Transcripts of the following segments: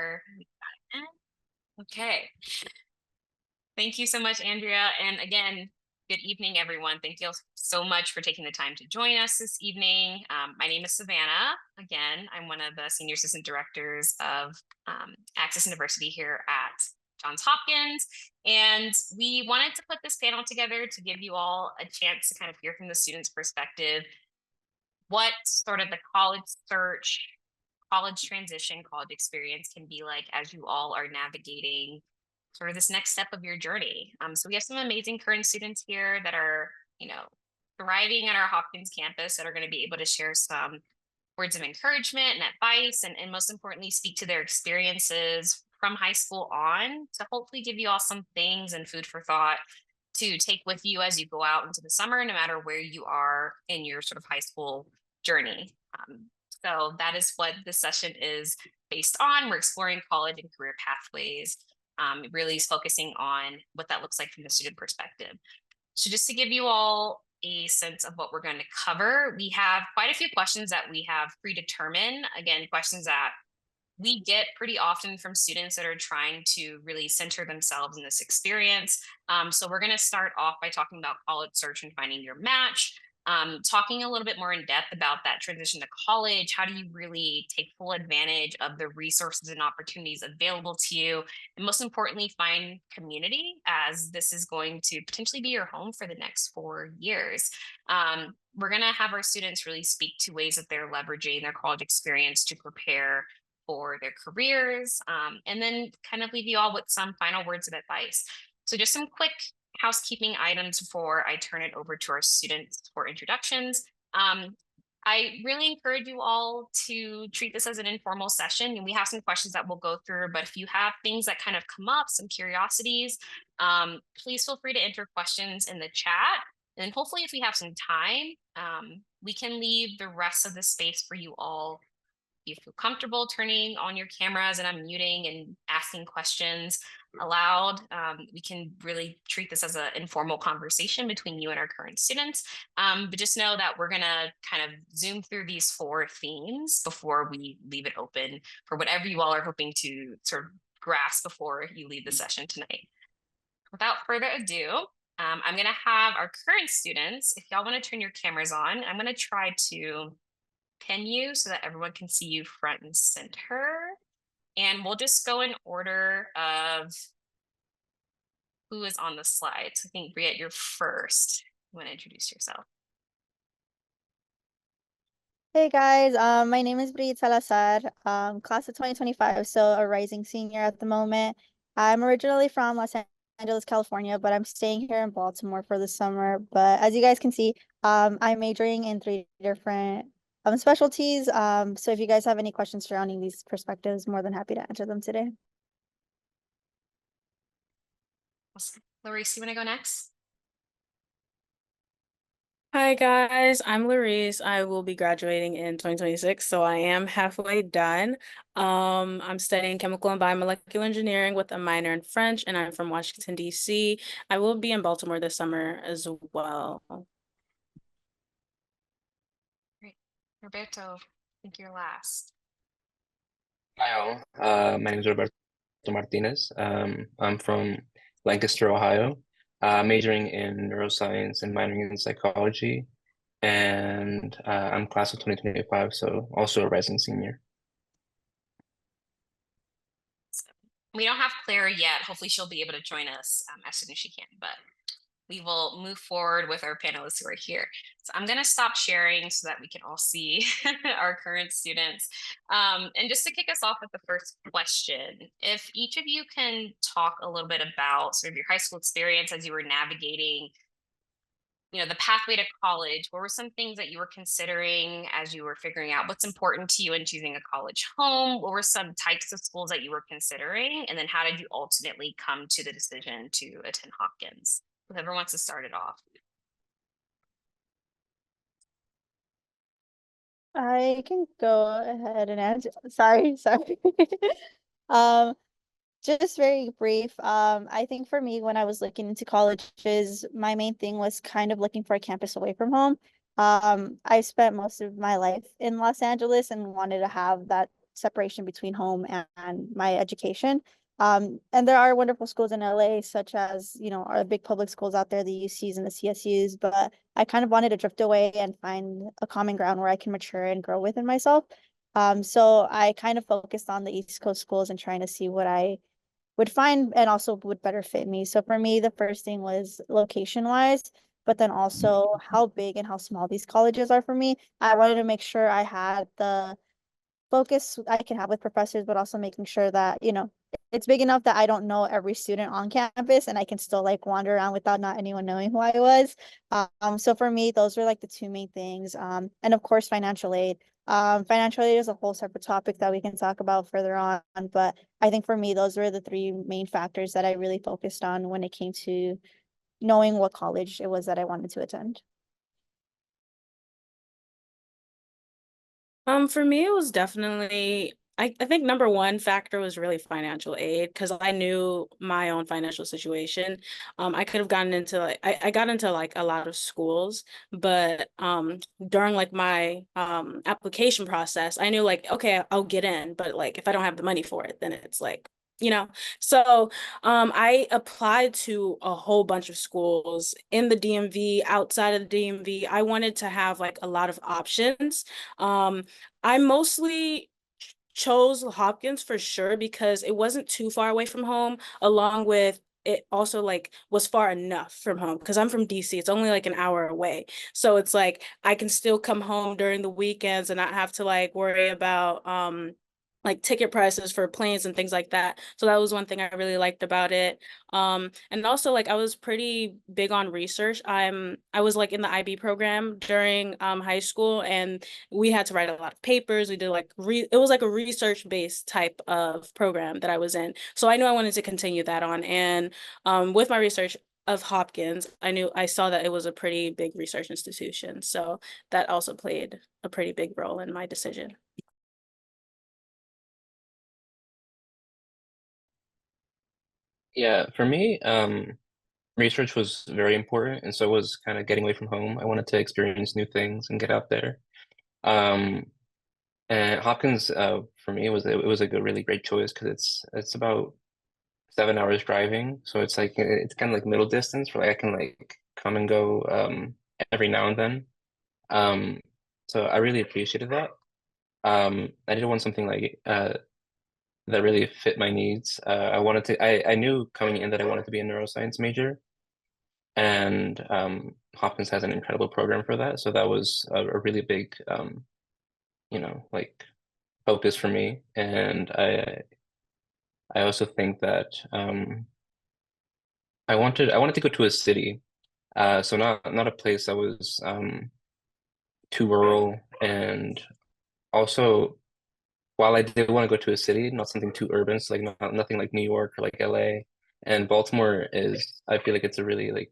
sure. Okay. Thank you so much, Andrea. And again, good evening, everyone. Thank you so much for taking the time to join us this evening. My name is Savannah. Again, I'm one of the senior assistant directors of Access University here at Johns Hopkins. And we wanted to put this panel together to give you all a chance to kind of hear from the students' perspective what sort of the college search, college transition, college experience can be like as you all are navigating sort of this next step of your journey. So we have some amazing current students here that are, thriving at our Hopkins campus that are going to be able to share some words of encouragement and advice, and most importantly, speak to their experiences from high school on to hopefully give you all some things and food for thought to take with you as you go out into the summer, no matter where you are in your sort of high school journey. So that is what this session is based on. We're exploring college and career pathways, really focusing on what that looks like from the student perspective. So just to give you all a sense of what we're going to cover, we have quite a few questions that we have predetermined. Again, questions that we get pretty often from students that are trying to really center themselves in this experience. So we're going to start off by talking about college search and finding your match, talking a little bit more in depth about that transition to college. How do you really take full advantage of the resources and opportunities available to you? And most importantly, find community, as this is going to potentially be your home for the next 4 years. We're going to have our students really speak to ways that they're leveraging their college experience to prepare for their careers, and then kind of leave you all with some final words of advice. So just some quick housekeeping items before I turn it over to our students for introductions. I really encourage you all to treat this as an informal session, and we have some questions that we'll go through, but if you have things that kind of come up, some curiosities, please feel free to enter questions in the chat. And then hopefully if we have some time, we can leave the rest of the space for you all. You feel comfortable turning on your cameras and unmuting and asking questions aloud. We can really treat this as an informal conversation between you and our current students. But just know that we're going to kind of zoom through these 4 themes before we leave it open for whatever you all are hoping to sort of grasp before you leave the session tonight. Without further ado, I'm going to have our current students, if y'all want to turn your cameras on, I'm going to try to pin you so that everyone can see you front and center. And we'll just go in order of who is on the slide. So I think, Briyit, you're first. You want to introduce yourself? Hey guys, my name is Briyit Salazar, class of 2025, so a rising senior at the moment. I'm originally from Los Angeles, California, but I'm staying here in Baltimore for the summer. But as you guys can see, I'm majoring in 3 different specialties. So if you guys have any questions surrounding these perspectives, more than happy to answer them today. Awesome. Laurice, you want to go next? Hi guys, I'm Laurice. I will be graduating in 2026, so I am halfway done. I'm studying chemical and biomolecular engineering with a minor in French, and I'm from Washington, D.C. I will be in Baltimore this summer as well. Great. Roberto, I think you're last. Hi all, my name is Roberto Martinez. I'm from Lancaster, Ohio, majoring in neuroscience and minoring in psychology. And I'm class of 2025, so also a rising senior. We don't have Claire yet. Hopefully she'll be able to join us as soon as she can, but we will move forward with our panelists who are here. So I'm going to stop sharing so that we can all see our current students. And just to kick us off with the first question, if each of you can talk a little bit about sort of your high school experience as you were navigating, the pathway to college, what were some things that you were considering as you were figuring out what's important to you in choosing a college home? What were some types of schools that you were considering? And then how did you ultimately come to the decision to attend Hopkins? Whoever wants to start it off. I can go ahead and answer. Sorry. Just very brief. I think for me, when I was looking into colleges, my main thing was kind of looking for a campus away from home. I spent most of my life in Los Angeles and wanted to have that separation between home and my education. And there are wonderful schools in LA, such as, you know, our big public schools out there, the UCs and the CSUs, but I kind of wanted to drift away and find a common ground where I can mature and grow within myself. So I kind of focused on the East Coast schools and trying to see what I would find and also would better fit me. So for me, the first thing was location wise, but then also how big and how small these colleges are for me. I wanted to make sure I had the focus I can have with professors, but also making sure that, you know, it's big enough that I don't know every student on campus and I can still like wander around without not anyone knowing who I was. So for me, those were like the two main things. And of course, financial aid. Financial aid is a whole separate topic that we can talk about further on, but I think for me, those were the three main factors that I really focused on when it came to knowing what college it was that I wanted to attend. For me, it was definitely, I think number one factor was really financial aid because I knew my own financial situation. I could have gotten into like, I got into like a lot of schools, but during like my application process, I knew like, okay, I'll get in, but like if I don't have the money for it, then it's like, you know. So I applied to a whole bunch of schools in the DMV, outside of the DMV. I wanted to have like a lot of options. I mostly chose Hopkins for sure because it wasn't too far away from home, along with it also like was far enough from home because I'm from DC. It's only like an hour away. So it's like I can still come home during the weekends and not have to like worry about like ticket prices for planes and things like that. So that was one thing I really liked about it. And also like I was pretty big on research. I was like in the IB program during high school, and we had to write a lot of papers. We did like it was like a research based type of program that I was in. So I knew I wanted to continue that on. And with my research of Hopkins, I saw that it was a pretty big research institution. So that also played a pretty big role in my decision. Yeah, for me, research was very important, and so was kind of getting away from home. I wanted to experience new things and get out there. Um, and Hopkins, for me, was a good, really great choice because it's about 7 hours driving, so it's like it's kind of like middle distance where like I can like come and go every now and then. Um, so I really appreciated that. I did want something like that really fit my needs. I knew coming in that I wanted to be a neuroscience major, and Hopkins has an incredible program for that. So that was a really big, like focus for me. And I also think that I wanted to go to a city, so not a place that was too rural, and also while I did want to go to a city, not something too urban, so like nothing like New York or like LA. And Baltimore is, I feel like it's a really like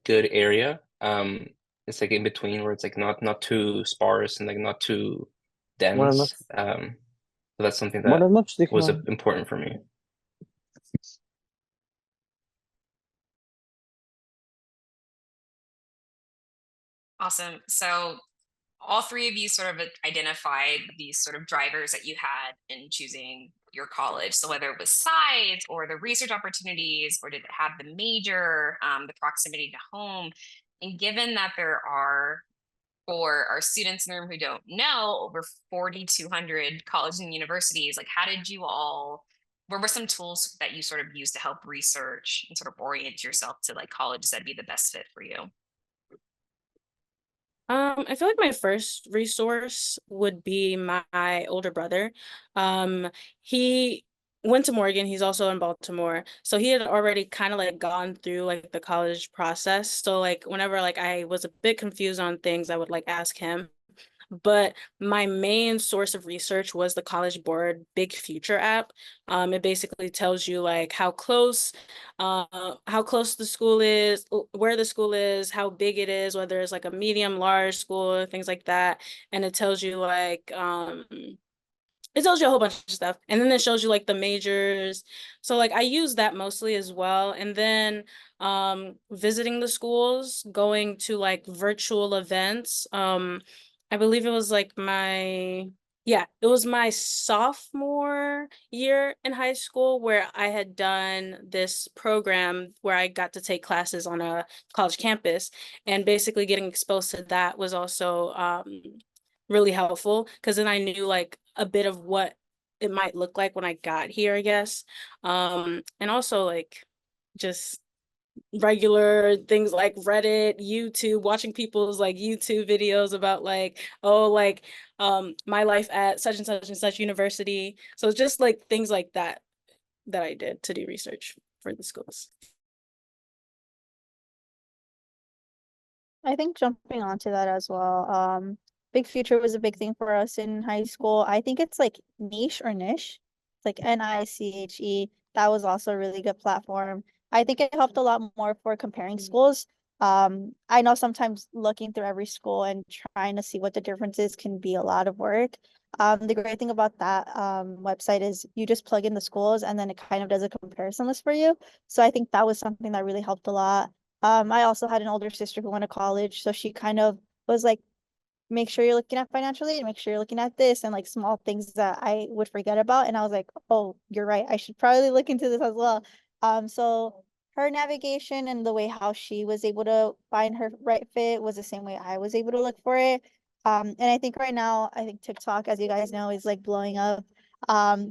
good area. It's like in between where it's like not too sparse and like not too Buenas dense. noches. So that's something that Buenas noches, was dijo. important for me. Awesome. So all three of you sort of identified these sort of drivers that you had in choosing your college. So whether it was size or the research opportunities, or did it have the major, the proximity to home? And given that there are, for our students in the room who don't know, over 4,200 colleges and universities, like how did you all, what were some tools that you sort of used to help research and sort of orient yourself to like colleges that'd be the best fit for you? I feel like my first resource would be my older brother. He went to Morgan. He's also in Baltimore. So he had already kind of like gone through like the college process. So like whenever like I was a bit confused on things, I would like ask him. But my main source of research was the College Board Big Future app. It basically tells you like how close the school is, where the school is, how big it is, whether it's like a medium, large school, things like that. And it tells you like it tells you a whole bunch of stuff, and then it shows you like the majors. So like I use that mostly as well. And then visiting the schools, going to like virtual events. I believe it was like my Yeah, it was my sophomore year in high school where I had done this program where I got to take classes on a college campus, and basically getting exposed to that was also really helpful because then I knew like a bit of what it might look like when I got here, I guess. And also like just regular things like Reddit, YouTube, watching people's like YouTube videos about like, oh, like my life at such and such university. So it's just like things like that that I did to do research for the schools. I think jumping onto that as well. Big Future was a big thing for us in high school. I think it's like niche or niche. It's like NICHE. That was also a really good platform. I think it helped a lot more for comparing schools. I know sometimes looking through every school and trying to see what the differences can be a lot of work. The great thing about that website is you just plug in the schools and then it kind of does a comparison list for you. So I think that was something that really helped a lot. I also had an older sister who went to college, so she kind of was like, make sure you're looking at financial aid, make sure you're looking at this, and like small things that I would forget about. And I was like, oh, you're right. I should probably look into this as well. So her navigation and the way how she was able to find her right fit was the same way I was able to look for it. And I think right now, I think TikTok, as you guys know, is like blowing up.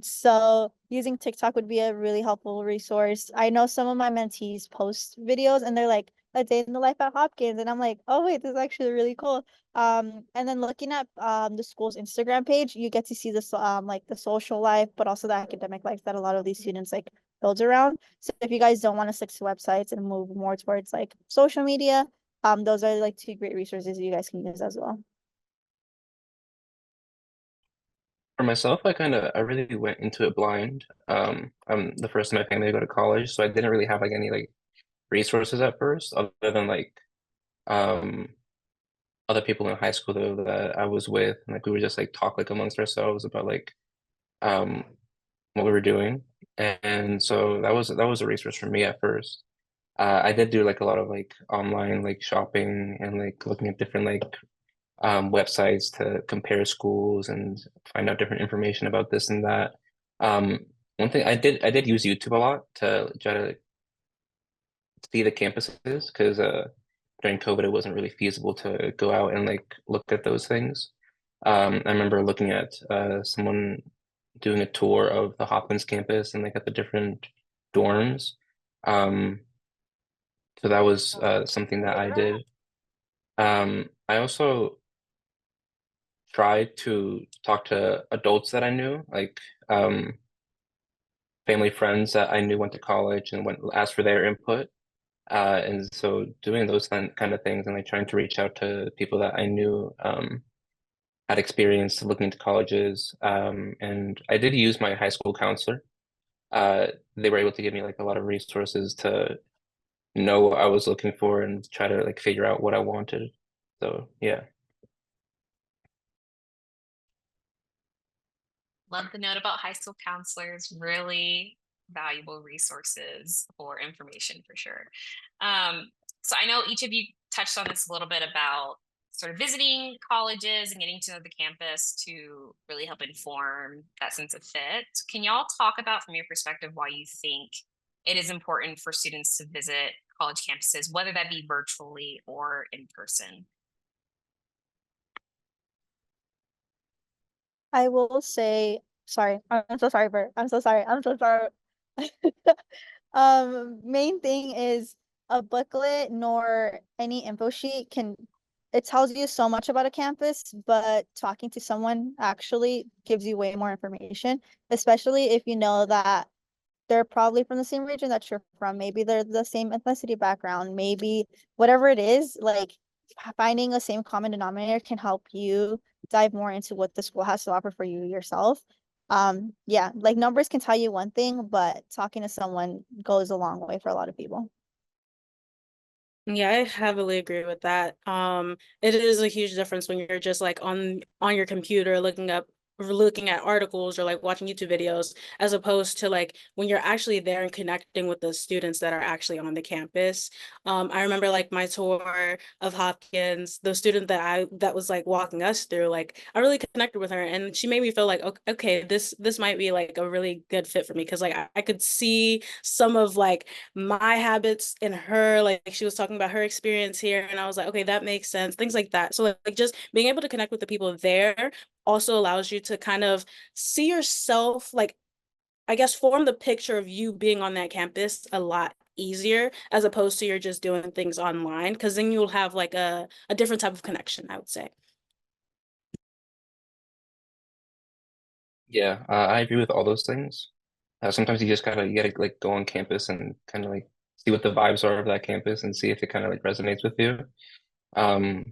So using TikTok would be a really helpful resource. I know some of my mentees post videos and they're like, a day in the life at Hopkins. And I'm like, oh wait, this is actually really cool. And then looking at the school's Instagram page, you get to see this like the social life, but also the academic life that a lot of these students like builds around. So if you guys don't want to stick to websites and move more towards like social media, those are like two great resources you guys can use as well. For myself, I really went into it blind. I'm the first in my family to go to college, so I didn't really have like any like resources at first, other than like um other people in high school though that I was with, and like we would just like talk like amongst ourselves about like um what we were doing. And so that was a resource for me at first. I did do like a lot of like online like shopping and like looking at different like websites to compare schools and find out different information about this and that. Um, one thing I did use YouTube a lot to try to see the campuses because during COVID it wasn't really feasible to go out and like look at those things. I remember looking at someone doing a tour of the Hopkins campus and like at the different dorms. Um, so that was something that I did. I also tried to talk to adults that I knew, like family friends that I knew went to college and went asked for their input. And so doing those kind of things and like trying to reach out to people that I knew had experience looking into colleges. And I did use my high school counselor. They were able to give me like a lot of resources to know what I was looking for and try to like figure out what I wanted. So yeah. Love the note about high school counselors, really valuable resources for information for sure. So I know each of you touched on this a little bit about sort of visiting colleges and getting to know the campus to really help inform that sense of fit. Can y'all talk about from your perspective why you think it is important for students to visit college campuses, whether that be virtually or in person? I will say, sorry, I'm so sorry, Bert. I'm so sorry. I'm so sorry. Main thing is a booklet nor any info sheet it tells you so much about a campus, but talking to someone actually gives you way more information, especially if you know that they're probably from the same region that you're from. Maybe they're the same ethnicity background, maybe whatever it is, like finding a same common denominator can help you dive more into what the school has to offer for you yourself. Yeah, like numbers can tell you one thing, but talking to someone goes a long way for a lot of people. Yeah, I heavily agree with that. It is a huge difference when you're just like on your computer looking up looking at articles or like watching YouTube videos, as opposed to like when you're actually there and connecting with the students that are actually on the campus. I remember like my tour of Hopkins, the student that was like walking us through, like I really connected with her, and she made me feel like okay, this might be like a really good fit for me, because like I could see some of like my habits in her. Like she was talking about her experience here, and I was like, okay, that makes sense, things like that. So like just being able to connect with the people there also allows you to kind of see yourself, like, I guess, form the picture of you being on that campus a lot easier, as opposed to you're just doing things online, because then you'll have like a different type of connection, I would say. Yeah, I agree with all those things. Sometimes you gotta like go on campus and kind of like see what the vibes are of that campus and see if it kind of like resonates with you. Um,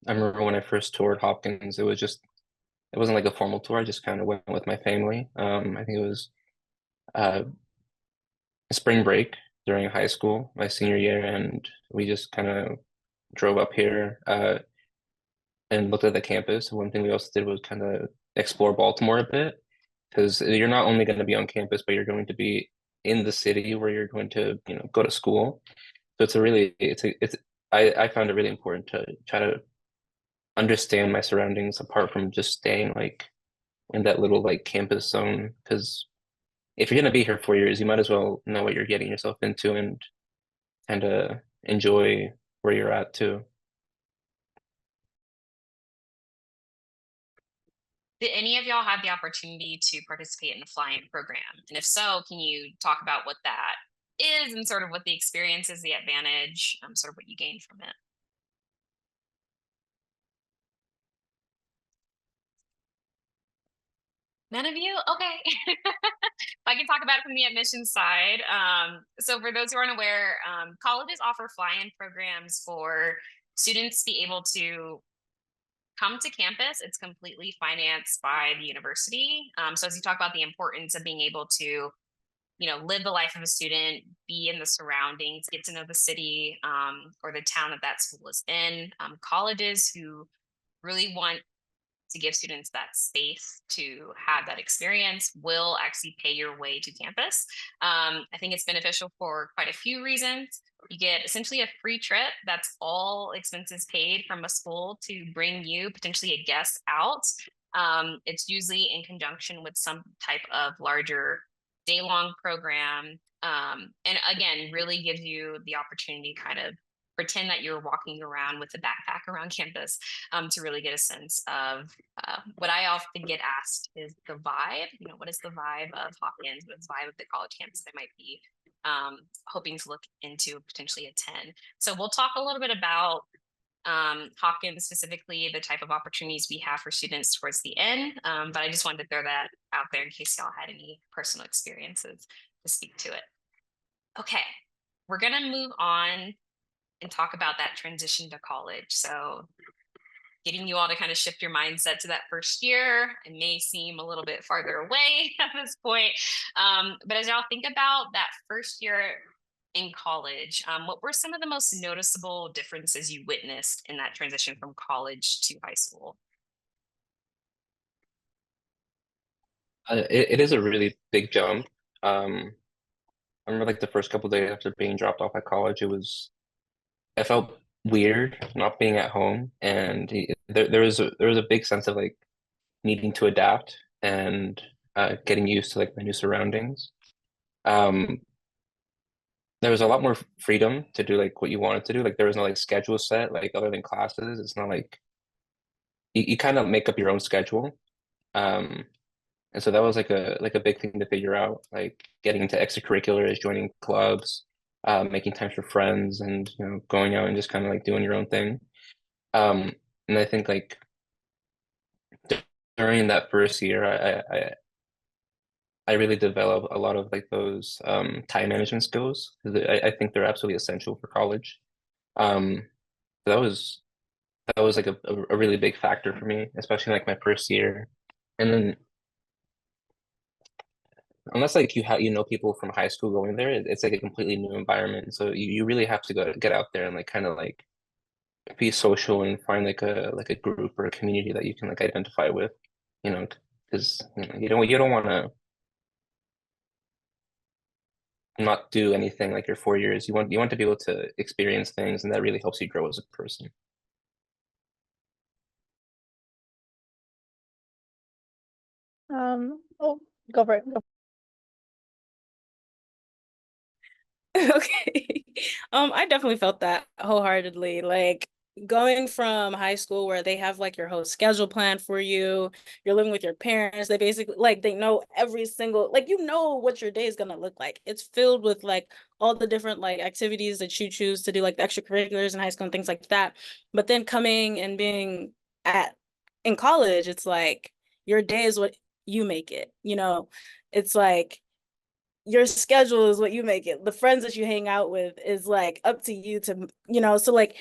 I remember when I first toured Hopkins, it wasn't like a formal tour. I just kind of went with my family. I think it was uh spring break during high school, my senior year, and we just kind of drove up here and looked at the campus. One thing we also did was kind of explore Baltimore a bit, because you're not only going to be on campus, but you're going to be in the city where you're going to, go to school. So I found it really important to try to understand my surroundings apart from just staying like in that little like campus zone. Because if you're going to be here 4 years, you might as well know what you're getting yourself into and kind of enjoy where you're at too. Did any of y'all have the opportunity to participate in the fly-in program? And if so, can you talk about what that is and sort of what the experience is, the advantage, sort of what you gained from it? None of you? Okay. I can talk about it from the admissions side. So for those who aren't aware, colleges offer fly-in programs for students to be able to come to campus. It's completely financed by the university. So as you talk about the importance of being able to, live the life of a student, be in the surroundings, get to know the city or the town that that school is in, colleges who really want to give students that space to have that experience will actually pay your way to campus. I think it's beneficial for quite a few reasons. You get essentially a free trip that's all expenses paid from a school to bring you, potentially a guest, out. It's usually in conjunction with some type of larger day-long program. And again, really gives you the opportunity to kind of pretend that you're walking around with a backpack around campus to really get a sense of what I often get asked is the vibe. What is the vibe of Hopkins? What's the vibe of the college campus that I might be hoping to look into, potentially attend? So we'll talk a little bit about Hopkins specifically, the type of opportunities we have for students towards the end. But I just wanted to throw that out there in case y'all had any personal experiences to speak to it. Okay, we're gonna move on and talk about that transition to college. So getting you all to kind of shift your mindset to that first year. It may seem a little bit farther away at this point. But as y'all think about that first year in college, what were some of the most noticeable differences you witnessed in that transition from college to high school? It is a really big jump. I remember like the first couple of days after being dropped off at college, I felt weird not being at home, and there was a big sense of like needing to adapt and getting used to like my new surroundings. Um, there was a lot more freedom to do like what you wanted to do. Like there was no like schedule set, like other than classes. It's not like you kind of make up your own schedule. Um, and so that was like a big thing to figure out, like getting into extracurriculars, joining clubs, making time for friends, and going out and just kind of like doing your own thing. Um, and I think like during that first year, I really developed a lot of like those time management skills, because I think they're absolutely essential for college. Um, that was that was like a really big factor for me, especially like my first year. And then unless like you know people from high school going there, it's like a completely new environment. So you really have to go get out there and like kind of like be social and find like a group or a community that you can like identify with. because you don't want to not do anything like your 4 years. You want to be able to experience things, and that really helps you grow as a person. Oh, go for it. Okay. I definitely felt that wholeheartedly. Like going from high school where they have like your whole schedule planned for you, you're living with your parents, they basically like they know every single like you know what your day is gonna look like. It's filled with like all the different like activities that you choose to do, like the extracurriculars in high school and things like that. But then coming and being at in college, it's like your day is what you make it, you know? It's like your schedule is what you make it. The friends that you hang out with is like up to you to, so like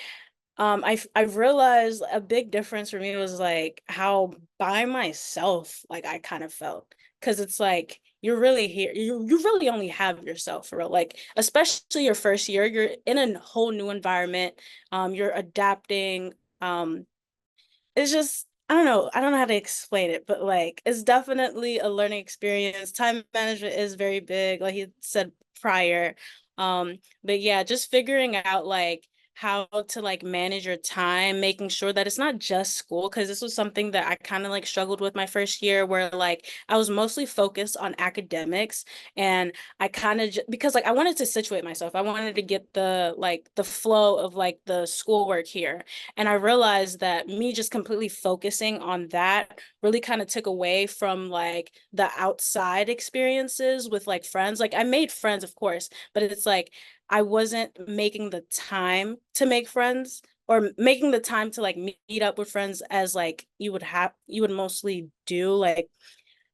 I've realized a big difference for me was like how by myself like I kind of felt. Cause it's like you're really here, you really only have yourself for real. Like especially your first year, you're in a whole new environment. You're adapting. It's just I don't know how to explain it, but like it's definitely a learning experience. Time management is very big, like he said prior. But yeah, just figuring out like how to like manage your time, making sure that it's not just school, because this was something that I kind of like struggled with my first year where like I was mostly focused on academics, and I kind of because like I wanted to situate myself. I wanted to get the flow of like the schoolwork here, and I realized that me just completely focusing on that really kind of took away from like the outside experiences with like friends. Like I made friends, of course, but it's like I wasn't making the time to make friends or making the time to like meet up with friends as like you would mostly do. Like,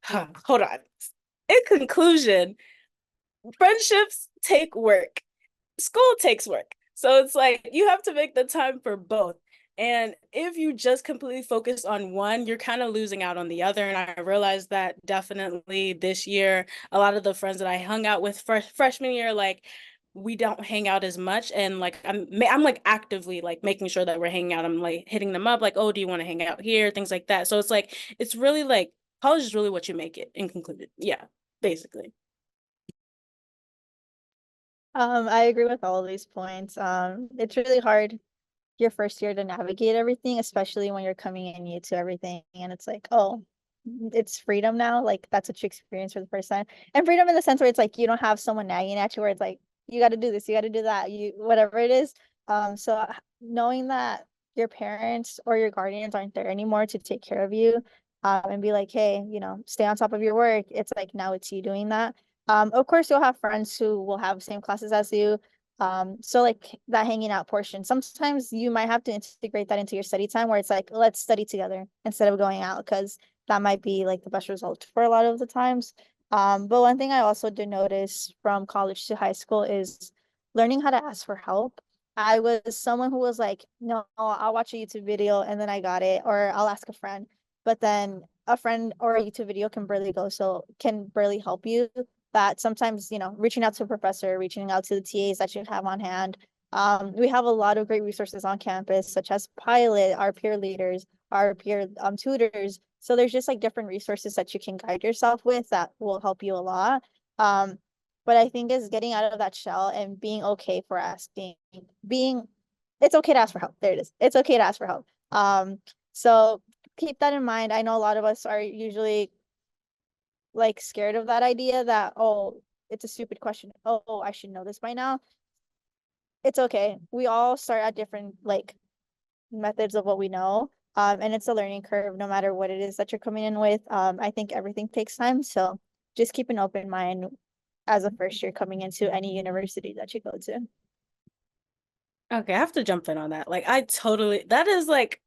hold on. In conclusion, friendships take work, school takes work. So it's like you have to make the time for both. And if you just completely focus on one, you're kind of losing out on the other. And I realized that definitely this year, a lot of the friends that I hung out with freshman year, like we don't hang out as much. And like I'm like actively like making sure that we're hanging out. I'm like hitting them up, like, oh, do you want to hang out here? Things like that. So it's like it's really like college is really what you make it in concluded. Yeah, basically. I agree with all of these points. It's really hard your first year to navigate everything, especially when you're coming in new to everything and it's like, oh, it's freedom now. Like that's what you experience for the first time. And freedom in the sense where it's like you don't have someone nagging at you where it's like, you got to do this, you got to do that, you whatever it is. So knowing that your parents or your guardians aren't there anymore to take care of you, and be like, hey, stay on top of your work. It's like now it's you doing that. Of course you'll have friends who will have the same classes as you, so like that hanging out portion, sometimes you might have to integrate that into your study time where it's like, let's study together instead of going out, because that might be like the best result for a lot of the times. But one thing I also did notice from college to high school is learning how to ask for help. I was someone who was like, no, I'll watch a YouTube video and then I got it, or I'll ask a friend. But then a friend or a YouTube video can barely help you, that sometimes, reaching out to a professor, reaching out to the TAs that you have on hand. We have a lot of great resources on campus, such as Pilot, our peer leaders, our peer tutors. So there's just like different resources that you can guide yourself with that will help you a lot. Um, but I think is getting out of that shell and being okay for asking, it's okay to ask for help. There it is. It's okay to ask for help. So keep that in mind. I know a lot of us are usually like scared of that idea that, oh, it's a stupid question, oh, I should know this by now. It's okay, we all start at different like methods of what we know, and it's a learning curve no matter what it is that you're coming in with. I think everything takes time, so just keep an open mind as a first year coming into any university that you go to. Okay, I have to jump in on that. Like I totally that is like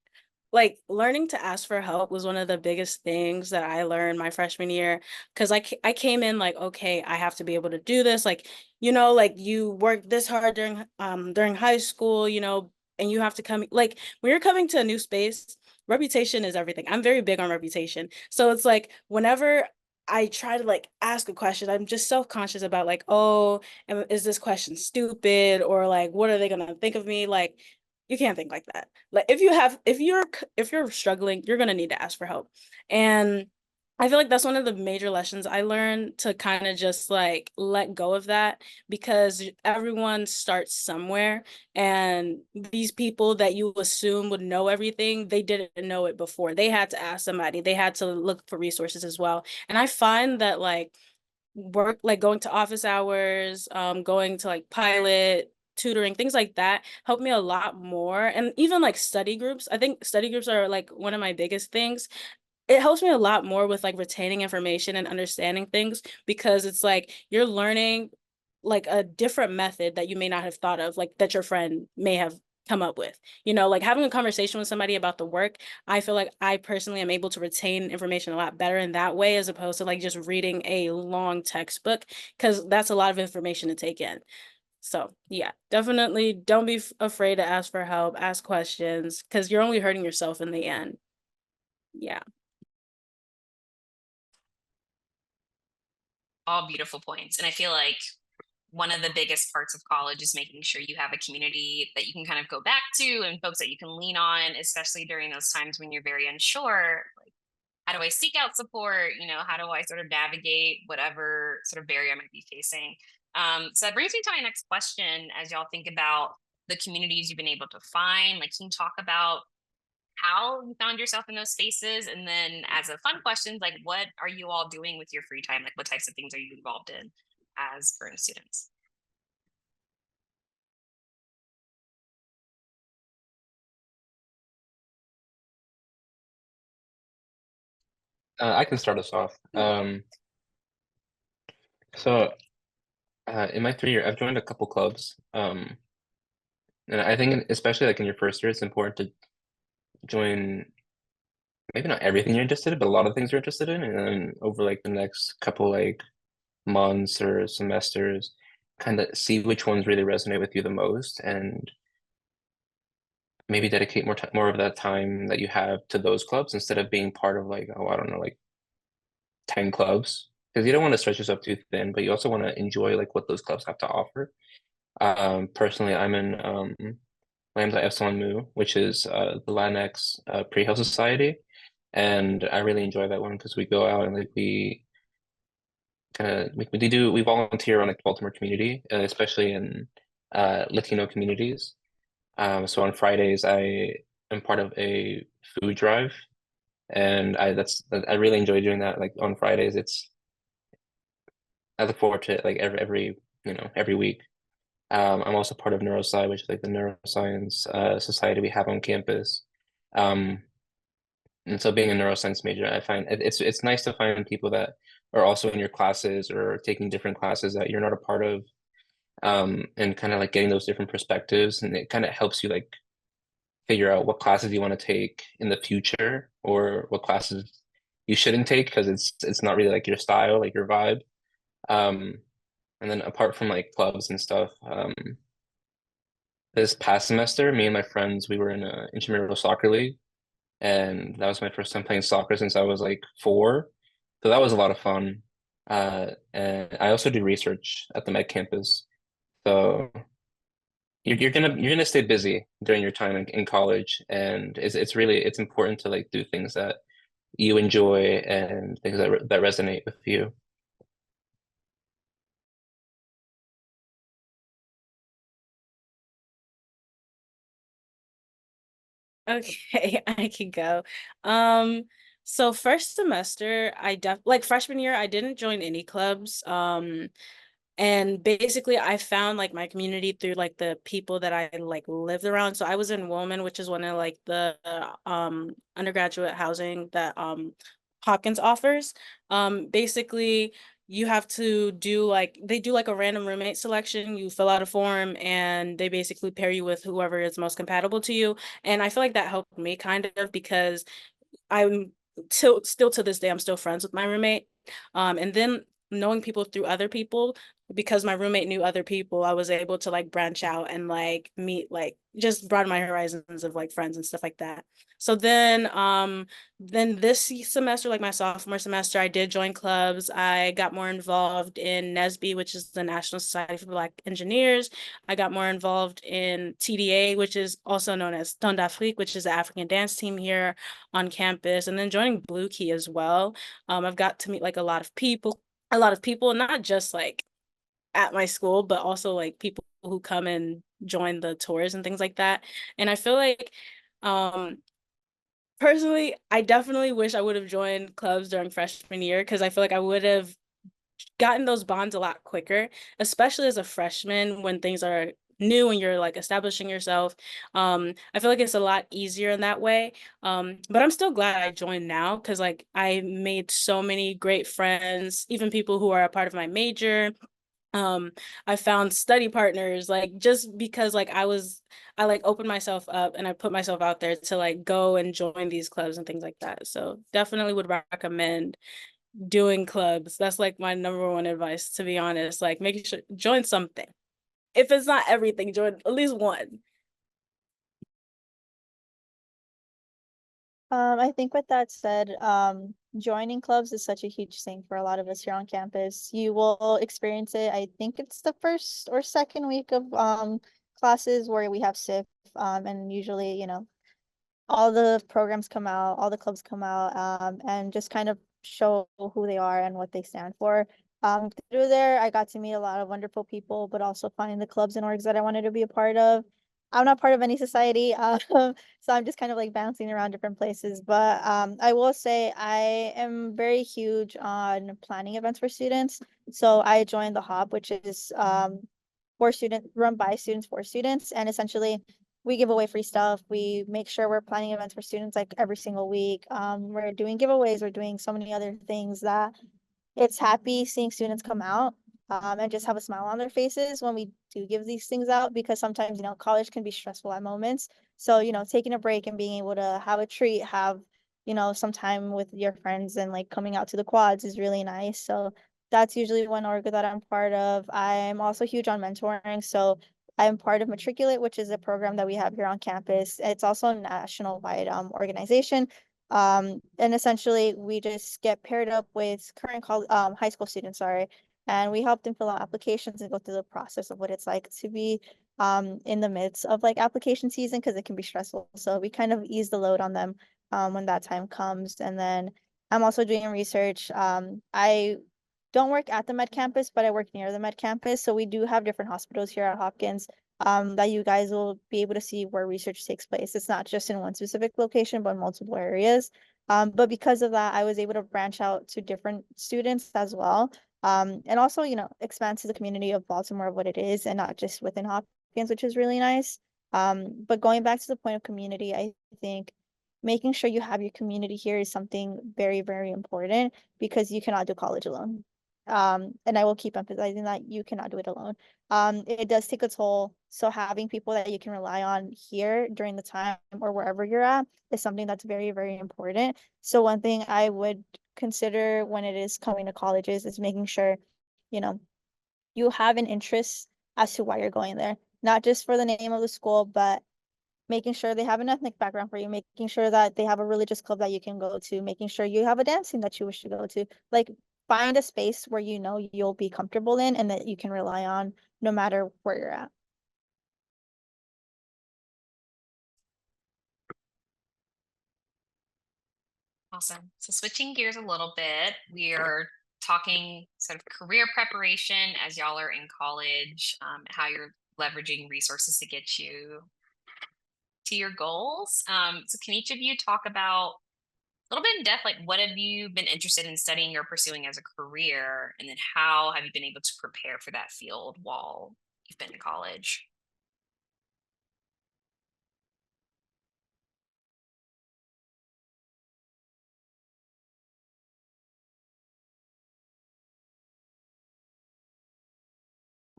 learning to ask for help was one of the biggest things that I learned my freshman year, because I came in like, okay, I have to be able to do this, like like you work this hard during high school, and you have to come like when you're coming to a new space, reputation is everything. I'm very big on reputation, so it's like whenever I try to like ask a question, I'm just self-conscious about like, oh, is this question stupid, or like what are they gonna think of me, like You can't think like that. Like if you're struggling, you're gonna need to ask for help. And I feel like that's one of the major lessons I learned, to kind of just like let go of that, because everyone starts somewhere, and these people that you assume would know everything, they didn't know it before. They had to ask somebody, they had to look for resources as well. And I find that like work, like going to office hours, going to like pilot tutoring, things like that help me a lot more. And even like study groups, I think study groups are like one of my biggest things. It helps me a lot more with like retaining information and understanding things, because it's like you're learning like a different method that you may not have thought of, like that your friend may have come up with. Like having a conversation with somebody about the work, I feel like I personally am able to retain information a lot better in that way, as opposed to like just reading a long textbook, because that's a lot of information to take in. So yeah, definitely don't be afraid to ask for help, ask questions, because you're only hurting yourself in the end. Yeah. All beautiful points. And I feel like one of the biggest parts of college is making sure you have a community that you can kind of go back to and folks that you can lean on, especially during those times when you're very unsure. Like, how do I seek out support? How do I sort of navigate whatever sort of barrier I might be facing? So that brings me to my next question. As y'all think about the communities you've been able to find, like, can you talk about how you found yourself in those spaces? And then as a fun question, like, what are you all doing with your free time? Like, what types of things are you involved in as current students? I can start us off. So in my 3 year, I've joined a couple clubs. And I think especially like in your first year, it's important to join maybe not everything you're interested in, but a lot of things you're interested in. And then over like the next couple like months or semesters, kind of see which ones really resonate with you the most, and maybe dedicate more of that time that you have to those clubs instead of being part of like, oh, I don't know, like 10 clubs. Because you don't want to stretch yourself too thin, but you also want to enjoy like what those clubs have to offer. Personally, I'm in Lambda Epsilon Mu, which is the Latinx pre-health society. And I really enjoy that one because we go out and like we kind of we volunteer on like the Baltimore community, especially in Latino communities. So on Fridays I am part of a food drive, and I really enjoy doing that. Like on Fridays, I look forward to it like every week. I'm also part of Neurosci, which is like the neuroscience society we have on campus. Um, and so being a neuroscience major, I find it's nice to find people that are also in your classes or taking different classes that you're not a part of, and kind of like getting those different perspectives, and it kind of helps you like figure out what classes you want to take in the future or what classes you shouldn't take because it's not really like your style, like your vibe. Um, and then apart from like clubs and stuff, this past semester, me and my friends, we were in a intramural soccer league, and that was my first time playing soccer since I was like 4. So that was a lot of fun. And I also do research at the Med campus. So you're gonna stay busy during your time in college, and it's important to like do things that you enjoy and things that resonate with you. Okay, I can go. Um, so first semester, like freshman year, I didn't join any clubs. And basically I found like my community through like the people that I like lived around. So I was in Woolman, which is one of like the undergraduate housing that Hopkins offers. Basically you have to do like they do like a random roommate selection. You fill out a form and they basically pair you with whoever is most compatible to you. And I feel like that helped me kind of, because I'm still to this day, I'm still friends with my roommate. And then knowing people through other people because my roommate knew other people, I was able to like branch out and like meet, like just broaden my horizons of like friends and stuff like that. So then this semester, like my sophomore semester, I did join clubs. I got more involved in NSBE, which is the National Society for Black Engineers. I got more involved in TDA, which is also known as Ton d'Afrique, which is the African dance team here on campus, and then joining Blue Key as well. I've got to meet like a lot of people, not just like at my school, but also like people who come and join the tours and things like that. And I feel like um personally, I definitely wish I would have joined clubs during freshman year because I feel like I would have gotten those bonds a lot quicker, especially as a freshman when things are new and you're like establishing yourself. I feel like it's a lot easier in that way. But I'm still glad I joined now because like I made so many great friends, even people who are a part of my major. um I found study partners, like just because like I like opened myself up and I put myself out there to like go and join these clubs and things like that. So definitely would recommend doing clubs. That's like my number one advice, to be honest. Like making sure join something. If it's not everything, join at least one. I think with that said, joining clubs is such a huge thing for a lot of us here on campus. You will experience it. I think it's the first or second week of classes where we have SIF, and usually, all the programs come out, all the clubs come out, and just kind of show who they are and what they stand for. Through there, I got to meet a lot of wonderful people, but also find the clubs and orgs that I wanted to be a part of. I'm not part of any society, so I'm just kind of like bouncing around different places. But I will say I am very huge on planning events for students. So I joined the HOP, which is for student run by students for students, and essentially we give away free stuff. We make sure we're planning events for students like every single week. We're doing giveaways. We're doing so many other things that it's happy seeing students come out, and just have a smile on their faces when we do give these things out, because sometimes, college can be stressful at moments. So, taking a break and being able to have a treat, have, some time with your friends and like coming out to the quads is really nice. So that's usually one org that I'm part of. I'm also huge on mentoring. So I'm part of Matriculate, which is a program that we have here on campus. It's also a national wide organization. And essentially we just get paired up with current high school students, sorry, and we help them fill out applications and go through the process of what it's like to be in the midst of like application season, because it can be stressful. So we kind of ease the load on them when that time comes. And then I'm also doing research. I don't work at the med campus, but I work near the med campus. So we do have different hospitals here at Hopkins, that you guys will be able to see where research takes place. It's not just in one specific location, but multiple areas. But because of that, I was able to branch out to different students as well. And also, expand to the community of Baltimore of what it is, and not just within Hopkins, which is really nice. But going back to the point of community, I think making sure you have your community here is something very, very important, because you cannot do college alone. And I will keep emphasizing that you cannot do it alone. It does take a toll. So having people that you can rely on here during the time or wherever you're at is something that's very, very important. So one thing I would consider when it is coming to colleges is making sure, you know, you have an interest as to why you're going there, not just for the name of the school, but making sure they have an ethnic background for you, making sure that they have a religious club that you can go to, making sure you have a dancing that you wish to go to. Like, find a space where you know you'll be comfortable in and that you can rely on no matter where you're at. Awesome. So switching gears a little bit, we are talking sort of career preparation as y'all are in college, how you're leveraging resources to get you to your goals. So can each of you talk about a little bit in depth, like what have you been interested in studying or pursuing as a career, and then how have you been able to prepare for that field while you've been in college?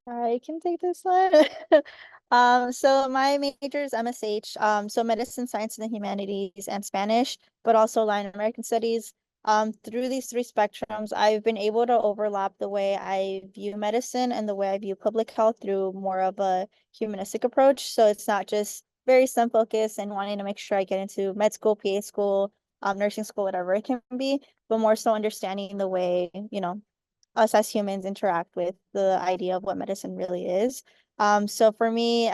I can take this one. So my major is MSH, so medicine, science, and the humanities, and Spanish, but also Latin American studies. Through these three spectrums, I've been able to overlap the way I view medicine and the way I view public health through more of a humanistic approach. So it's not just very STEM focused and wanting to make sure I get into med school, PA school, nursing school, whatever it can be, but more so understanding the way, us as humans interact with the idea of what medicine really is. So for me,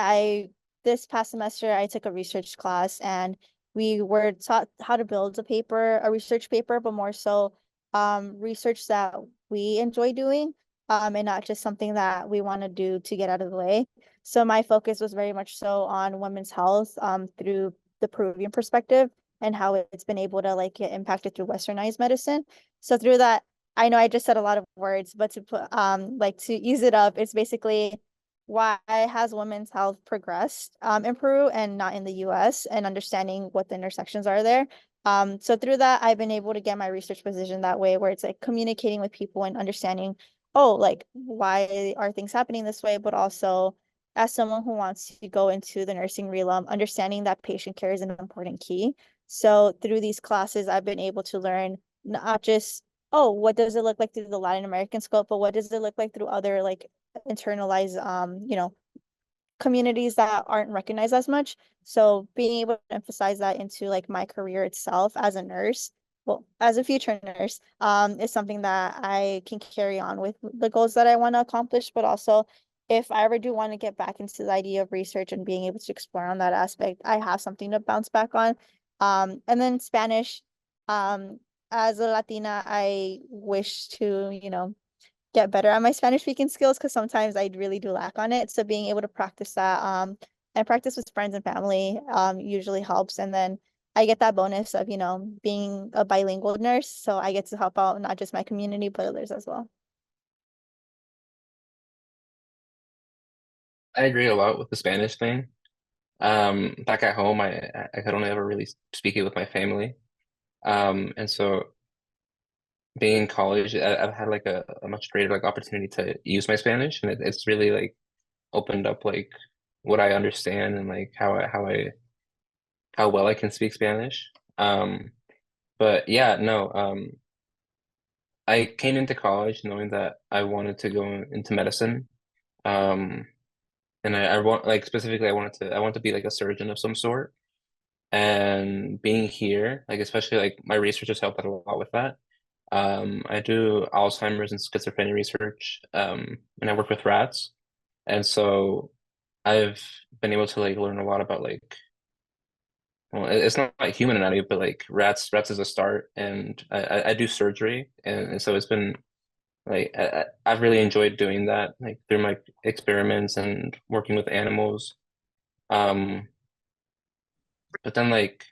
this past semester I took a research class and we were taught how to build a research paper, but more so research that we enjoy doing, and not just something that we want to do to get out of the way. So my focus was very much so on women's health through the Peruvian perspective and how it's been able to like get impacted through westernized medicine. So through that, I know I just said a lot of words, but to put like to ease it up, it's basically why has women's health progressed in Peru and not in the US, and understanding what the intersections are there. So through that, I've been able to get my research position that way, where it's like communicating with people and understanding, oh, like why are things happening this way, but also as someone who wants to go into the nursing realm, understanding that patient care is an important key. So through these classes, I've been able to learn not just, oh, what does it look like through the Latin American scope, but what does it look like through other like internalized communities that aren't recognized as much. So being able to emphasize that into like my career itself as a nurse, well, as a future nurse, is something that I can carry on with the goals that I want to accomplish, but also if I ever do want to get back into the idea of research and being able to explore on that aspect, I have something to bounce back on. And then Spanish, as a Latina, I wish to, get better at my Spanish speaking skills because sometimes I really do lack on it. So being able to practice that and practice with friends and family usually helps. And then I get that bonus of, being a bilingual nurse. So I get to help out not just my community, but others as well. I agree a lot with the Spanish thing. Back at home, I could only ever really speak it with my family. And so being in college, I've had like a much greater like opportunity to use my Spanish, and it's really like opened up like what I understand and like how well I can speak Spanish. But yeah, no, I came into college knowing that I wanted to go into medicine. Um, and I want like specifically I want to be like a surgeon of some sort. And being here, like especially like my research has helped out a lot with that. I do Alzheimer's and schizophrenia research, and I work with rats. And so I've been able to like learn a lot about like, well, it's not like human anatomy, but like rats is a start. And I do surgery, and so it's been like I've really enjoyed doing that, like through my experiments and working with animals. Um, but then like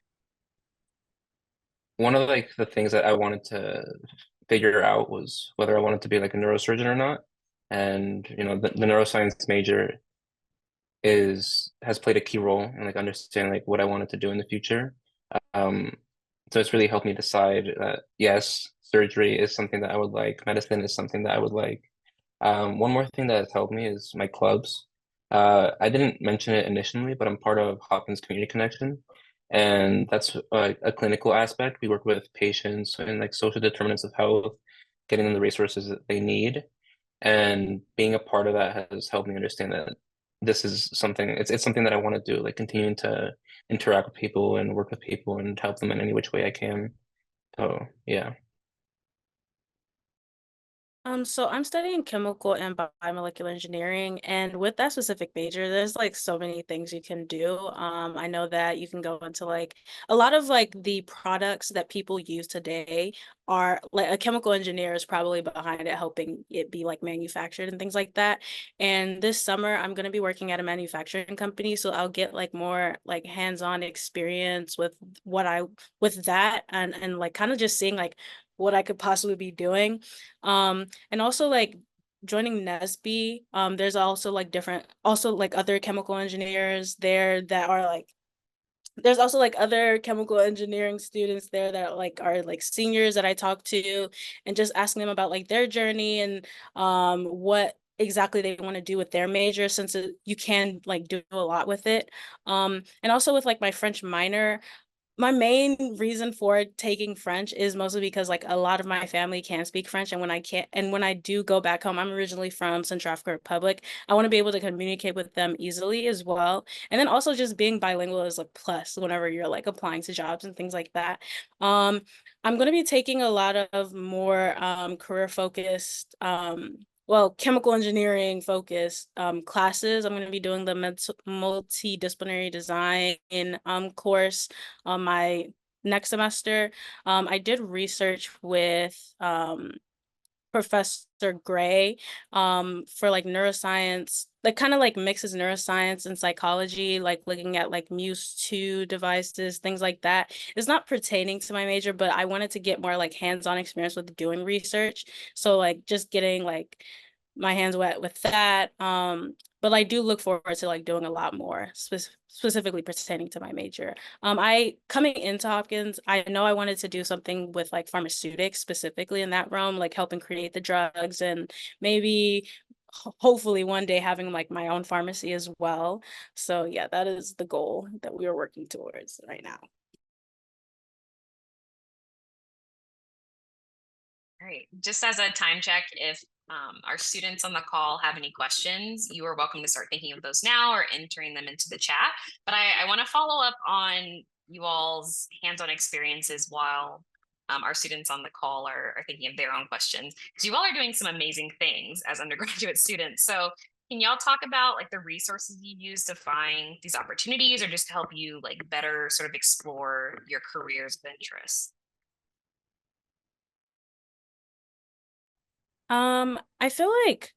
one of like the things that I wanted to figure out was whether I wanted to be like a neurosurgeon or not. And the neuroscience major has played a key role in like understanding like what I wanted to do in the future. Um, so it's really helped me decide that yes, surgery is something that I would like, medicine is something that I would like. One more thing that has helped me is my clubs. I didn't mention it initially, but I'm part of Hopkins Community Connection, and that's a clinical aspect. We work with patients and like social determinants of health, getting them the resources that they need, and being a part of that has helped me understand that this is something. It's something that I want to do, like continuing to interact with people and work with people and help them in any which way I can. So yeah. So I'm studying chemical and biomolecular engineering, and with that specific major, there's like so many things you can do. I know that you can go into like a lot of like the products that people use today are like a chemical engineer is probably behind it, helping it be like manufactured and things like that. And this summer, I'm going to be working at a manufacturing company, so I'll get like more like hands-on experience with with that and like kind of just seeing like what I could possibly be doing. And also like joining NESB, there's also like other chemical engineers there that are like there's also like other chemical engineering students there that like are like seniors that I talk to and just asking them about like their journey and what exactly they want to do with their major you can like do a lot with it. And also with like my French minor, my main reason for taking French is mostly because like a lot of my family can speak French, and when I can't, and when I do go back home, I'm originally from Central African Republic. I want to be able to communicate with them easily as well. And then also just being bilingual is a plus whenever you're like applying to jobs and things like that. Um, I'm going to be taking a lot of more career focused well, chemical engineering focused classes. I'm going to be doing the multidisciplinary design course on my next semester. I did research with Professor Gray for like neuroscience, like kind of like mixes neuroscience and psychology, like looking at like Muse 2 devices, things like that. It's not pertaining to my major, but I wanted to get more like hands-on experience with doing research. So like just getting like my hands wet with that. But I do look forward to like doing a lot more specifically pertaining to my major. I coming into Hopkins, I know I wanted to do something with like pharmaceutics specifically in that realm, like helping create the drugs and maybe hopefully one day having like my own pharmacy as well. So yeah, that is the goal that we are working towards right now. All right, just as a time check, if our students on the call have any questions, you are welcome to start thinking of those now or entering them into the chat. But I want to follow up on you all's hands-on experiences while our students on the call are thinking of their own questions. Because you all are doing some amazing things as undergraduate students. So can y'all talk about like the resources you use to find these opportunities or just to help you like better sort of explore your careers of interest? I feel like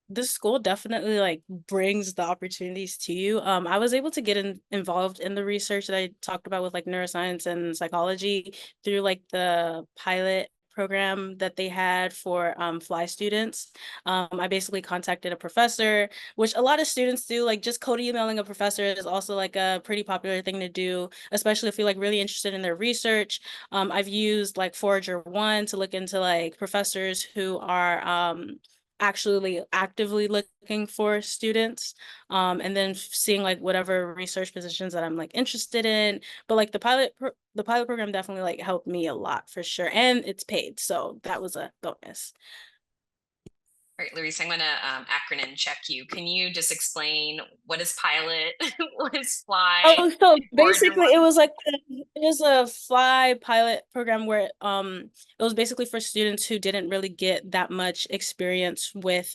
this school definitely like brings the opportunities to you. I was able to get involved in the research that I talked about with like neuroscience and psychology through like the pilot program that they had for fly students. I basically contacted a professor, which a lot of students do. Like just cold emailing a professor is also like a pretty popular thing to do, especially if you're like really interested in their research. I've used like Forager One to look into like professors who are actually actively looking for students, and then seeing like whatever research positions that I'm like interested in. But like the pilot program definitely like helped me a lot for sure, and it's paid, so that was a bonus. All right, Laurice, I'm going to acronym check you. Can you just explain what is pilot, what is fly, Oh, so Forager basically One? it was like it was a fly pilot program where it was basically for students who didn't really get that much experience with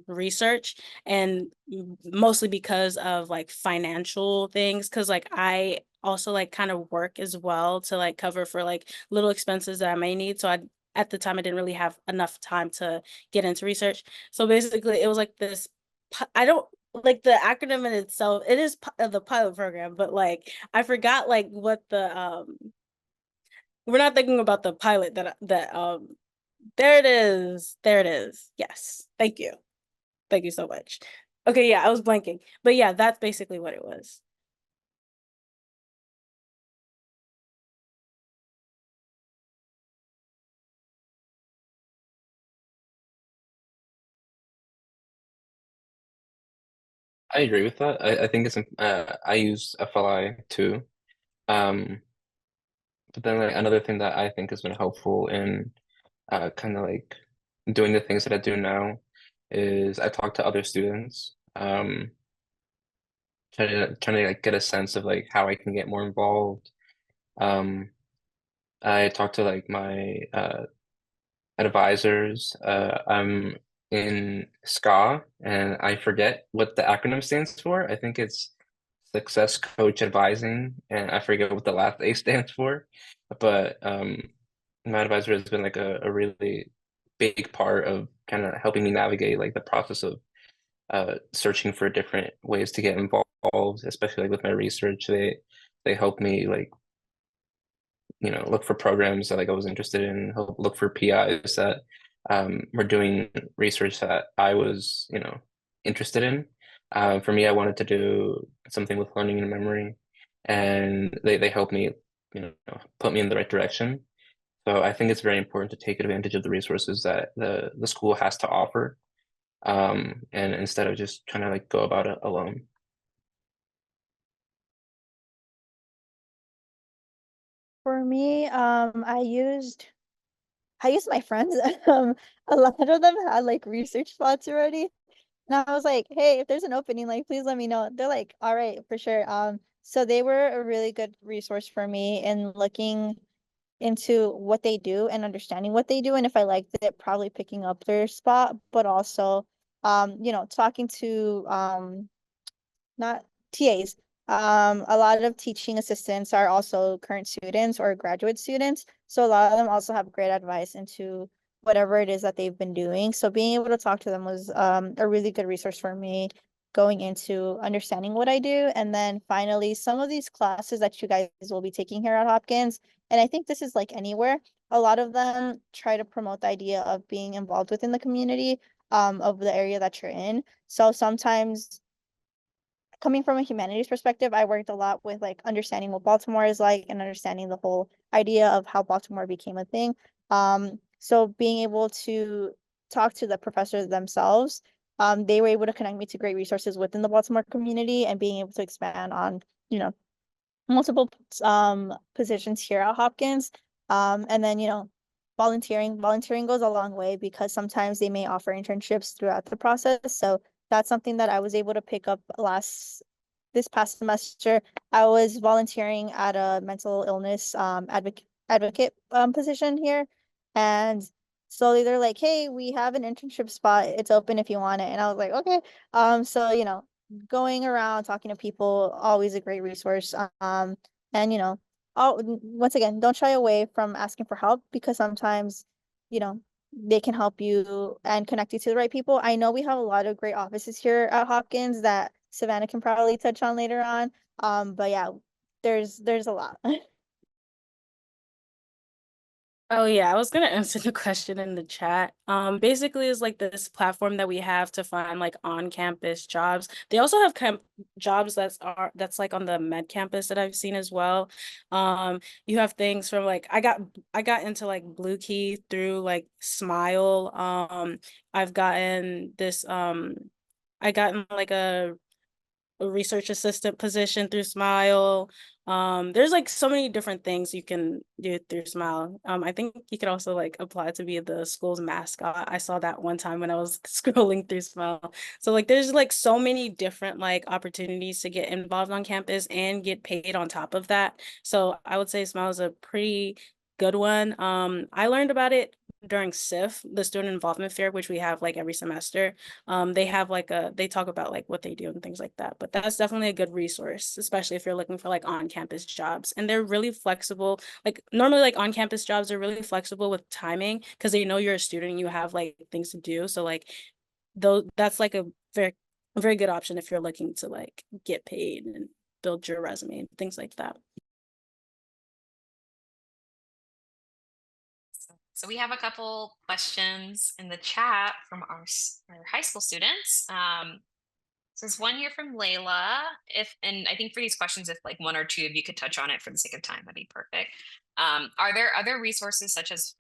research, and mostly because of like financial things, because like I also like kind of work as well to like cover for like little expenses that I may need. So I at the time I didn't really have enough time to get into research. So basically it was like this I don't like the acronym in itself. It is the pilot program, but like I forgot like what the we're not thinking about the pilot that there it is. There it is. Yes. Thank you. Thank you so much. Okay, yeah, I was blanking. But yeah, that's basically what it was. I agree with that. I think it's I use FLI too. Um, but then like another thing that I think has been helpful in kind of like doing the things that I do now is I talk to other students, trying to like get a sense of like how I can get more involved. Um, I talk to like my advisors. I'm in SCA and I forget what the acronym stands for. I think it's Success Coach Advising, and I forget what the last A stands for. But my advisor has been like a really big part of kind of helping me navigate like the process of searching for different ways to get involved, especially like with my research. They help me like look for programs that like I was interested in, look for PIs that were doing research that I was interested in. For me, I wanted to do something with learning and memory, and they helped me put me in the right direction. So I think it's very important to take advantage of the resources that the school has to offer, and instead of just trying to like go about it alone. For me, I used my friends. A lot of them had like research spots already. And I was like, hey, if there's an opening, like please let me know. They're like, all right, for sure. So they were a really good resource for me in looking into what they do and understanding what they do. And if I liked it, probably picking up their spot, but also talking to not TAs. A lot of teaching assistants are also current students or graduate students. So a lot of them also have great advice into whatever it is that they've been doing. So being able to talk to them was a really good resource for me going into understanding what I do. And then finally, some of these classes that you guys will be taking here at Hopkins, and I think this is like anywhere, a lot of them try to promote the idea of being involved within the community of the area that you're in. So sometimes coming from a humanities perspective, I worked a lot with like understanding what Baltimore is like and understanding the whole idea of how Baltimore became a thing. So being able to talk to the professors themselves, they were able to connect me to great resources within the Baltimore community and being able to expand on, you know, multiple positions here at Hopkins. And then, volunteering goes a long way because sometimes they may offer internships throughout the process. So that's something that I was able to pick up this past semester. I was volunteering at a mental illness advocate position here. And slowly they're like, hey, we have an internship spot. It's open if you want it. And I was like, okay. So, going around talking to people, always a great resource. And once again, don't shy away from asking for help because sometimes, you know, they can help you and connect you to the right people. I know we have a lot of great offices here at Hopkins that Savannah can probably touch on later on. But yeah, there's a lot. Oh yeah, I was gonna answer the question in the chat. Basically is like this platform that we have to find like on-campus jobs. They also have camp jobs that's like on the med campus that I've seen as well. You have things from like I got into like Blue Key through like Smile. I've gotten this I gotten like a research assistant position through Smile. There's like so many different things you can do through Smile. I think you could also like apply to be the school's mascot. I saw that one time when I was scrolling through Smile. So like there's like so many different like opportunities to get involved on campus and get paid on top of that. So I would say Smile is a pretty good one. I learned about it during SIF, the student involvement fair, which we have like every semester. They have like they talk about like what they do and things like that, but that's definitely a good resource, especially if you're looking for like on-campus jobs. And they're really flexible. Like normally like on-campus jobs are really flexible with timing because they know you're a student and you have like things to do. So like though that's like a very good option if you're looking to like get paid and build your resume and things like that. So we have a couple questions in the chat from our high school students. So there's one here from Layla. And I think for these questions, if like one or two of you could touch on it for the sake of time, that'd be perfect. Are there other resources such as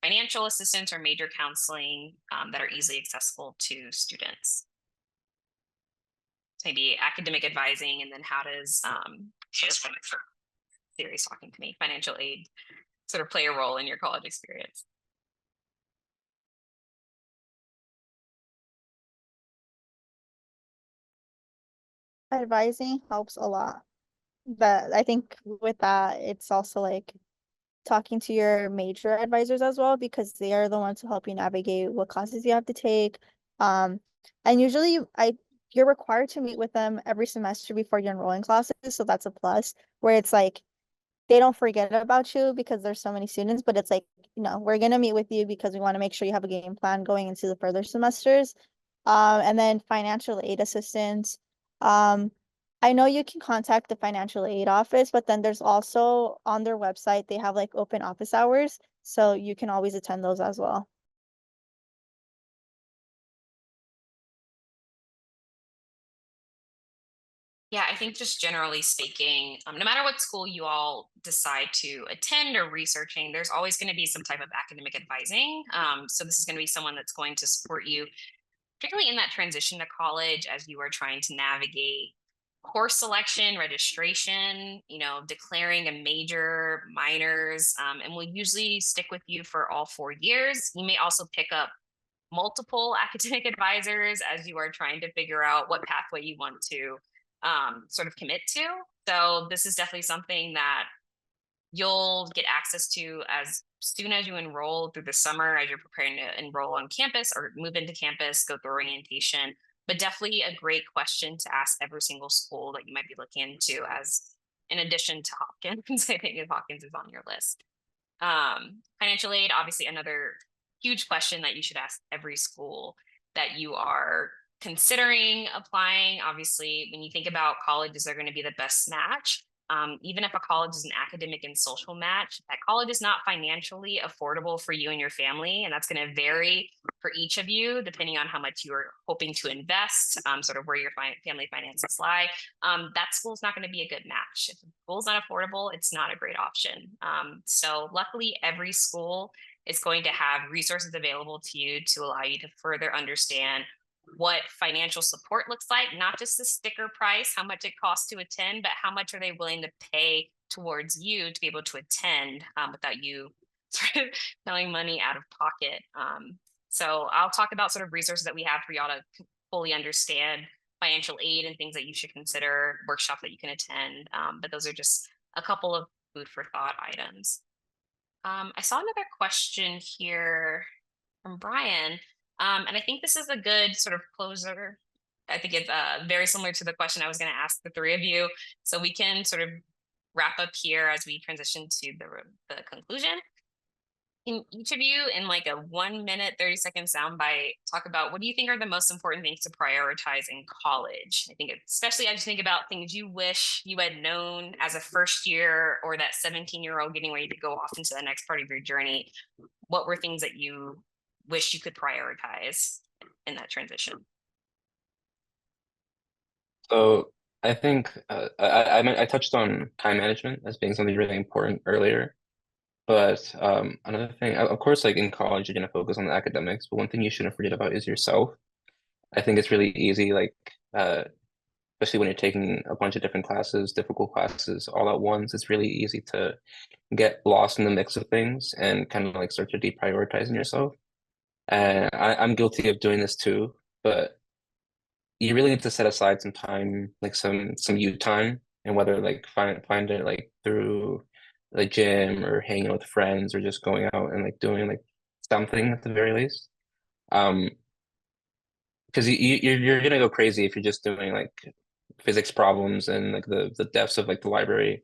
financial assistance or major counseling that are easily accessible to students? Maybe academic advising, and then how does Siri's talking to me, financial aid sort of play a role in your college experience? Advising helps a lot. But I think with that, it's also like talking to your major advisors as well because they are the ones who help you navigate what classes you have to take. Um, and usually you're required to meet with them every semester before you enroll in classes, so that's a plus. Where it's like they don't forget about you because there's so many students, but it's like, we're gonna meet with you because we want to make sure you have a game plan going into the further semesters. And then financial aid assistance. I know you can contact the financial aid office, but then there's also on their website, they have like open office hours. So you can always attend those as well. Yeah, I think just generally speaking, no matter what school you all decide to attend or researching, there's always going to be some type of academic advising. So this is going to be someone that's going to support you, particularly in that transition to college as you are trying to navigate course selection, registration, declaring a major, minors, and we'll usually stick with you for all 4 years. You may also pick up multiple academic advisors as you are trying to figure out what pathway you want to sort of commit to. So this is definitely something that you'll get access to as soon as you enroll through the summer, as you're preparing to enroll on campus or move into campus, go through orientation. But definitely a great question to ask every single school that you might be looking into, as in addition to Hopkins. I think if Hopkins is on your list. Financial aid, obviously another huge question that you should ask every school that you are considering applying. Obviously, when you think about colleges are going to be the best match, even if a college is an academic and social match, that college is not financially affordable for you and your family. And that's going to vary for each of you, depending on how much you are hoping to invest, sort of where your family finances lie. That school is not going to be a good match. If the school is not affordable, it's not a great option. So luckily, every school is going to have resources available to you to allow you to further understand what financial support looks like, not just the sticker price, how much it costs to attend, but how much are they willing to pay towards you to be able to attend without you sort of selling money out of pocket. So I'll talk about sort of resources that we have for y'all to fully understand financial aid and things that you should consider, workshops that you can attend. But those are just a couple of food for thought items. I saw another question here from Brian. And I think this is a good sort of closer. I think it's very similar to the question I was going to ask the three of you. So we can sort of wrap up here as we transition to the conclusion. Can each of you, in like a 1 minute, 30-second soundbite, talk about what do you think are the most important things to prioritize in college? I think especially as you think about things you wish you had known as a first year or that 17-year-old getting ready to go off into the next part of your journey. What were things that you wish you could prioritize in that transition? So I think I touched on time management as being something really important earlier. But another thing, of course, like in college, you're going to focus on the academics, but one thing you shouldn't forget about is yourself. I think it's really easy, like, especially when you're taking a bunch of different classes, difficult classes all at once, it's really easy to get lost in the mix of things and kind of like start to deprioritizing yourself. And I'm guilty of doing this too, but you really need to set aside some time, like some you time, and whether like find it like through the gym or hanging out with friends or just going out and like doing like something at the very least. Because you're gonna go crazy if you're just doing like physics problems and like the depths of like the library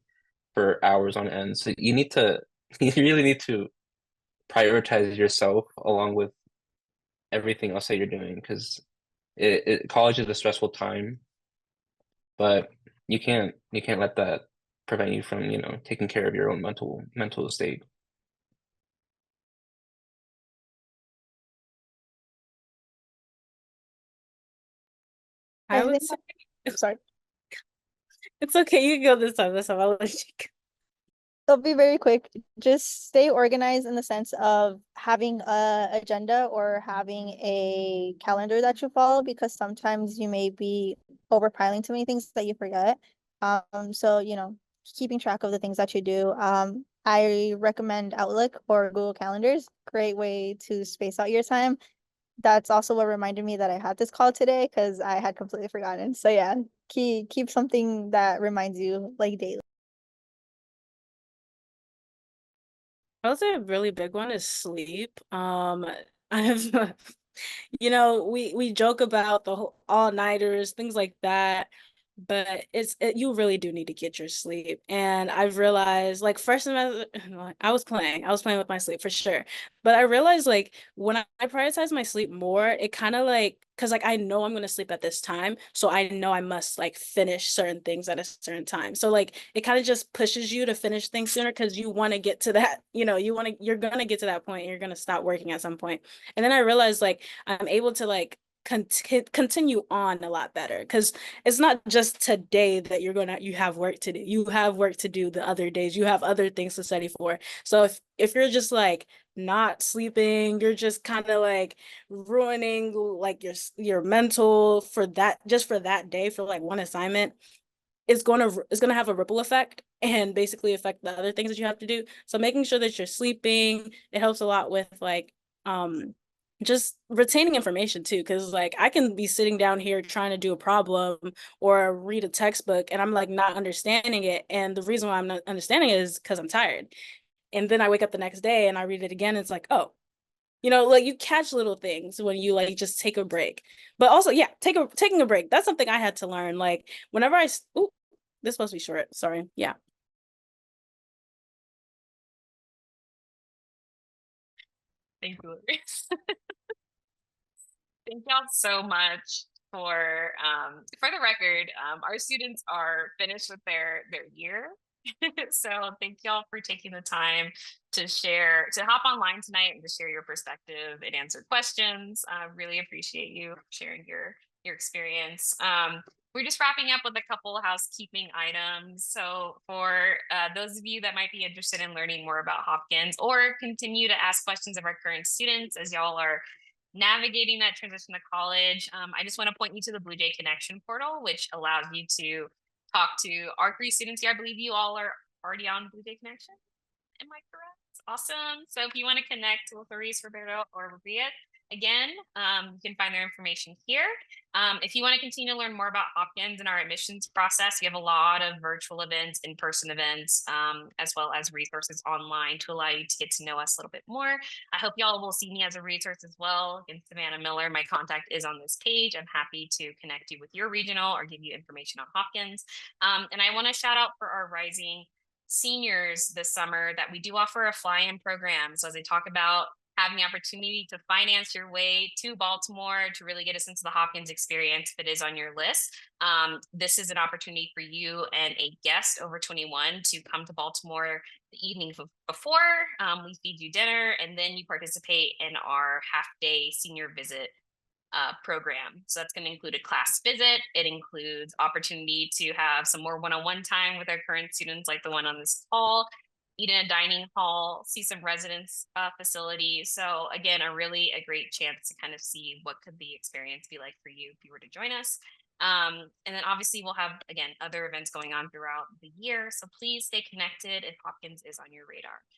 for hours on end. So you need to you really need to prioritize yourself along with everything else that you're doing because college is a stressful time, but you can't let that prevent you from, taking care of your own mental state. I I would think, say sorry, it's okay. You can go this time. This time I'll let you go. it'll be very quick. Just stay organized in the sense of having a agenda or having a calendar that you follow, because sometimes you may be overpiling too many things that you forget. So keeping track of the things that you do. I recommend Outlook or Google Calendars. Great way to space out your time. That's also what reminded me that I had this call today because I had completely forgotten. So yeah, keep something that reminds you like daily. I would say a really big one is sleep. I have, we joke about the whole all-nighters, things like that, but you really do need to get your sleep. And I've realized, like, first semester, I was playing with my sleep for sure. But I realized, like, when I prioritize my sleep more, it kind of like, because like I know I'm gonna sleep at this time, so I know I must like finish certain things at a certain time. So like it kind of just pushes you to finish things sooner because you want to get to that, you're gonna get to that point and you're gonna stop working at some point. And then I realized like I'm able to like continue on a lot better because it's not just today that you have work to do. You have work to do the other days. You have other things to study for. So if you're just like not sleeping, you're just kind of like ruining like your mental for that, just for that day, for like one assignment. it's gonna have a ripple effect and basically affect the other things that you have to do. So making sure that you're sleeping, it helps a lot with like just retaining information too, because like I can be sitting down here trying to do a problem or read a textbook and I'm like not understanding it. And the reason why I'm not understanding it is because I'm tired. And then I wake up the next day and I read it again. And it's like, oh, like you catch little things when you like just take a break. But also, yeah, taking a break. That's something I had to learn. Like whenever ooh, this supposed to be short. Sorry. Yeah. Thank you, Laurice. Thank y'all so much for the record, our students are finished with their year. So thank y'all for taking the time to hop online tonight and to share your perspective and answer questions. I really appreciate you sharing your experience. We're just wrapping up with a couple of housekeeping items. So for those of you that might be interested in learning more about Hopkins or continue to ask questions of our current students as y'all are navigating that transition to college, I just want to point you to the Blue Jay Connection portal, which allows you to talk to our 3 students here. I believe you all are already on Blue Jay Connection. Am I correct? Awesome. So if you want to connect with Laurice, Roberto, or Briyit, again, you can find their information here. If you want to continue to learn more about Hopkins and our admissions process, we have a lot of virtual events, in-person events, as well as resources online to allow you to get to know us a little bit more. I hope y'all will see me as a resource as well. Again, Savannah Miller, my contact is on this page. I'm happy to connect you with your regional or give you information on Hopkins. And I want to shout out for our rising seniors this summer that we do offer a fly-in program. So as I talk about having the opportunity to finance your way to Baltimore to really get a sense of the Hopkins experience that is on your list, this is an opportunity for you and a guest over 21 to come to Baltimore the evening before. We feed you dinner and then you participate in our half-day senior visit program. So that's going to include a class visit. It includes opportunity to have some more one-on-one time with our current students, like the one on this call, eat in a dining hall, see some residence facilities. So again, a great chance to kind of see what could the experience be like for you if you were to join us. And then obviously we'll have, again, other events going on throughout the year. So please stay connected if Hopkins is on your radar.